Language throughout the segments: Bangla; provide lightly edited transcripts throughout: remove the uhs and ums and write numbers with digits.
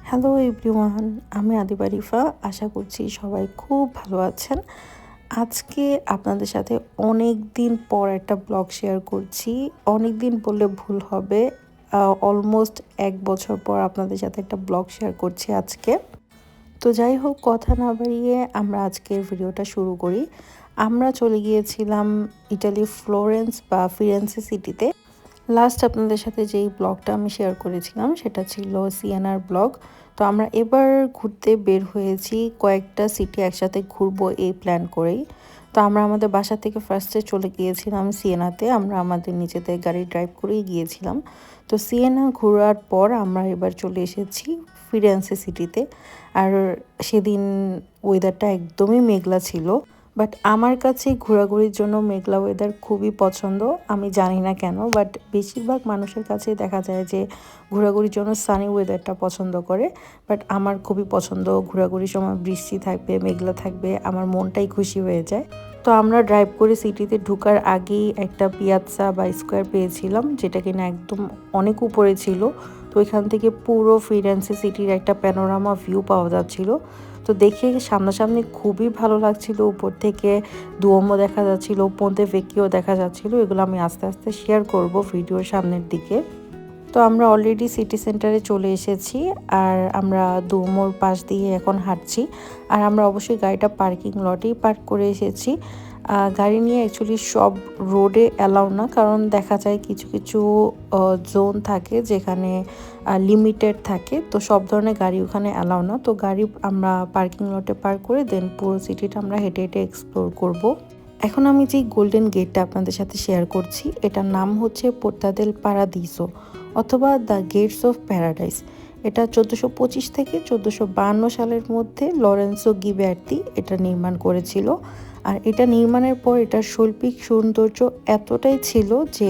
হ্যালো এভরিওয়ান, আমি আদিবা রিফা। আশা করছি সবাই খুব ভালো আছেন। আজকে আপনাদের সাথে অনেক দিন পর একটা ব্লগ শেয়ার করছি। অনেক দিন বললে ভুল হবে, অলমোস্ট 1 বছর পর আপনাদের সাথে একটা ব্লগ শেয়ার করছি আজকে। তো যাই হোক, কথা না বাড়িয়ে আমরা আজকের ভিডিওটা শুরু করি। আমরা চলে গিয়েছিলাম ইটালির ফ্লোরেন্স বা ফিরেন্সে সিটিতে। লাস্ট আপনাদের সাথে যেই ব্লগটা আমি শেয়ার করেছিলাম সেটা ছিল সিয়েনার ব্লগ। তো আমরা এবার ঘুরতে বের হয়েছি, কয়েকটা সিটি একসাথে ঘুরবো এই প্ল্যান করেই। তো আমরা আমাদের বাসা থেকে ফার্স্টে চলে গিয়েছিলাম সিয়েনাতে। আমরা আমাদের নিজেদের গাড়ি ড্রাইভ করেই গিয়েছিলাম। তো সিয়েনা ঘোরার পর আমরা এবার চলে এসেছি ফিরেন্সে সিটিতে। আর সেদিন ওয়েদারটা একদমই মেঘলা ছিল। বাট আমার কাছে ঘোরাঘুরির জন্য মেঘলা ওয়েদার খুবই পছন্দ। আমি জানি না কেন, বাট বেশিরভাগ মানুষের কাছে দেখা যায় যে ঘোরাঘুরির জন্য সানি ওয়েদারটা পছন্দ করে। বাট আমার খুবই পছন্দ, ঘোরাঘুরির সময় বৃষ্টি থাকবে, মেঘলা থাকবে, আমার মনটাই খুশি হয়ে যায়। তো আমরা ড্রাইভ করে সিটিতে ঢোকার আগেই একটা পিয়াৎসা বা স্কোয়ার পেয়েছিলাম, যেটা কিনা একদম অনেক উপরে ছিল। তো এখান থেকে পুরো ফিরেন্সে সিটির একটা প্যানোরামা ভিউ পাওয়া যাচ্ছিল। তো দেখে সামনাসামনি খুবই ভালো লাগছিল। উপর থেকে দুয়োমো দেখা যাচ্ছিল, পন্তে ভেকিও দেখা যাচ্ছিল। এগুলো আমি আস্তে আস্তে শেয়ার করব ভিডিওর সামনের দিকে। তো আমরা অলরেডি সিটি সেন্টারে চলে এসেছি, আর আমরা দুয়োমোর পাশ দিয়ে এখন হাঁটছি। আর আমরা অবশ্যই গাড়িটা পার্কিং লটেই পার্ক করে এসেছি। গাড়ি নিয়ে অ্যাকচুয়ালি সব রোডে অ্যালাউ না, কারণ দেখা যায় কিছু কিছু জোন থাকে যেখানে লিমিটেড থাকে। তো সব ধরনের গাড়ি ওখানে অ্যালাউ না। তো গাড়ি আমরা পার্কিং লটে পার্ক করে দেন পুরো সিটিটা আমরা হেঁটে হেঁটে এক্সপ্লোর করব। এখন আমি যেই গোল্ডেন গেটটা আপনাদের সাথে শেয়ার করছি, এটার নাম হচ্ছে পোর্তা দেল পারাদিসো অথবা দ্য গেটস অফ প্যারাডাইস। এটা 1425 থেকে 1452 সালের মধ্যে লরেন্সো গিবের্তি এটা নির্মাণ করেছিল। আর এটা নির্মাণের পর এটার শৈল্পিক সৌন্দর্য এতটাই ছিল যে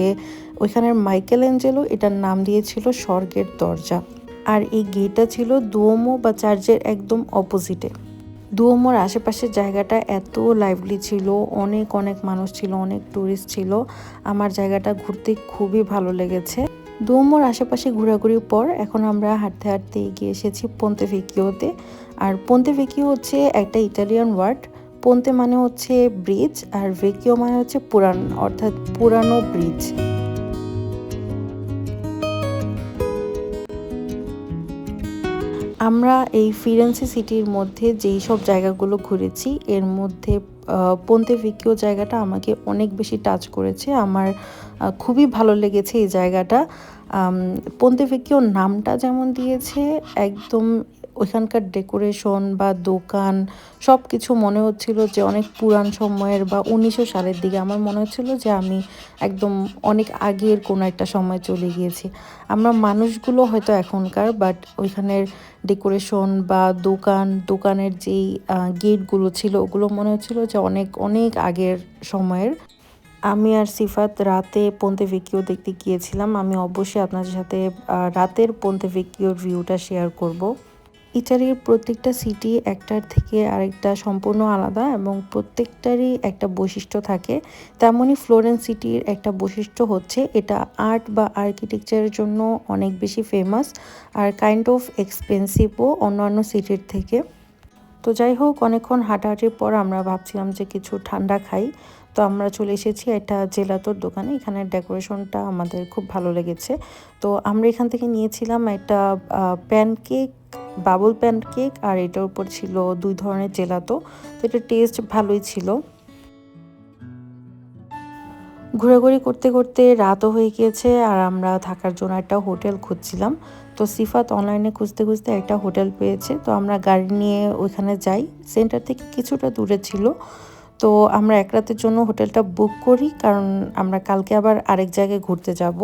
ওইখানের মাইকেল অ্যাঞ্জেলো এটার নাম দিয়েছিল স্বর্গের দরজা। আর এই গেটটা ছিল দুয়োমো বা চার্চের একদম অপোজিটে। দুয়োমোর আশেপাশের জায়গাটা এত লাইভলি ছিল, অনেক অনেক মানুষ ছিল, অনেক ট্যুরিস্ট ছিল। আমার জায়গাটা ঘুরতে খুবই ভালো লেগেছে। দুয়োমোর আশেপাশে ঘোরাঘুরির পর এখন আমরা হাঁটতে হাঁটতে এগিয়ে এসেছি পন্তে ভেকিওতে। আর পন্তে ভেকিও হচ্ছে একটা ইটালিয়ান ওয়ার্ড। পন্তে মানে হচ্ছে ব্রিজ, আর ভেকিও মানে হচ্ছে পুরান, অর্থাৎ পুরানো ব্রিজ। আমরা এই ফিরেন্সে সিটির মধ্যে যেই সব জায়গাগুলো ঘুরেছি এর মধ্যে পন্তে ভেকিও জায়গাটা আমাকে অনেক বেশি টাচ করেছে। আমার খুবই ভালো লেগেছে এই জায়গাটা। পন্তে ভেকিও নামটা যেমন দিয়েছে, একদম ওইখানকার ডেকোরেশন বা দোকান সব কিছু মনে হচ্ছিল যে অনেক পুরান সময়ের বা 1900 সালের দিকে। আমার মনে হচ্ছিল যে আমি একদম অনেক আগের কোনো একটা সময় চলে গিয়েছি। আমরা মানুষগুলো হয়তো এখনকার, বাট ওইখানের ডেকোরেশন বা দোকানের যেই গেটগুলো ছিল ওগুলো মনে হচ্ছিল যে অনেক অনেক আগের সময়ের। আমি আর সিফাত রাতে পন্তে ভেকিও দেখতে গিয়েছিলাম। আমি অবশ্যই আপনাদের সাথে রাতের পন্তে ভেকিওর ভিউটা শেয়ার করব। ইটালির প্রত্যেকটা সিটি একটার থেকে আরেকটা সম্পূর্ণ আলাদা এবং প্রত্যেকটারই একটা বৈশিষ্ট্য থাকে। তেমনই ফ্লোরেন্স সিটির একটা বৈশিষ্ট্য হচ্ছে এটা আর্ট বা আর্কিটেকচারের জন্য অনেক বেশি ফেমাস, আর কাইন্ড অফ এক্সপেন্সিভও অন্যান্য সিটির থেকে। তো যাই হোক, অনেকক্ষণ হাঁটাহাঁটির পর আমরা ভাবছিলাম যে কিছু ঠান্ডা খাই। তো আমরা চলে এসেছি একটা জেলাতোর দোকানে। এখানের ডেকোরেশনটা আমাদের খুব ভালো লেগেছে। তো আমরা এখান থেকে নিয়েছিলাম একটা প্যানকেক, বাবল প্যানকেক, আর এটার উপর ছিল 2 ধরনের জেলাতো। তো এটা টেস্ট ভালোই ছিল। ঘোরাঘুরি করতে করতে রাতও হয়ে গিয়েছে, আর আমরা থাকার জন্য একটা হোটেল খুঁজছিলাম। তো সিফাত অনলাইনে খুঁজতে খুঁজতে একটা হোটেল পেয়েছে। তো আমরা গাড়ি নিয়ে ওইখানে যাই, সেন্টার থেকে কিছুটা দূরে ছিল। তো আমরা এক রাতের জন্য হোটেলটা বুক করি, কারণ আমরা কালকে আবার আরেক জায়গায় ঘুরতে যাব।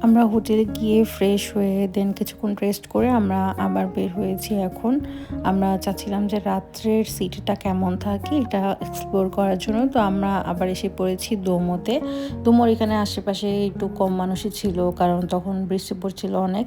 আমরা হোটেলে গিয়ে ফ্রেশ হয়ে দেন কিছুক্ষণ রেস্ট করে আমরা আবার বের হয়েছি। এখন আমরা চাচ্ছিলাম যে রাত্রের সিটিটা কেমন থাকে এটা এক্সপ্লোর করার জন্য। তো আমরা আবার এসে পড়েছি দোমোতে। দোমোর এখানে আশেপাশে একটু কম মানুষই ছিল, কারণ তখন বৃষ্টি পড়ছিল অনেক।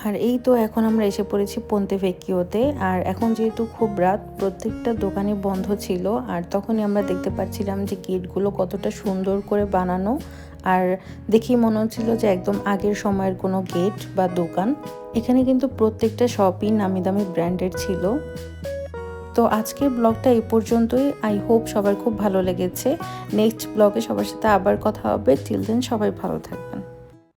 আর আর এই তো এখন আমরা এসে পড়েছি পন্তে ভেক্কিওতে। আর এখন যেহেতু খুব রাত, প্রত্যেকটা দোকানই বন্ধ ছিল। আর তখনই আমরা দেখতে পাচ্ছিলাম যে গেটগুলো কতটা সুন্দর করে বানানো, আর দেখেই মনে হচ্ছিল যে একদম আগের সময়ের কোনো গেট বা দোকান। এখানে কিন্তু প্রত্যেকটা শপই নামি দামি ব্র্যান্ডের ছিল। তো আজকের ব্লগটা এই পর্যন্তই। আই হোপ সবার খুব ভালো লেগেছে। নেক্সট ব্লগে সবার সাথে আবার কথা হবে। টিল দেন সবাই ভালো থাকবে।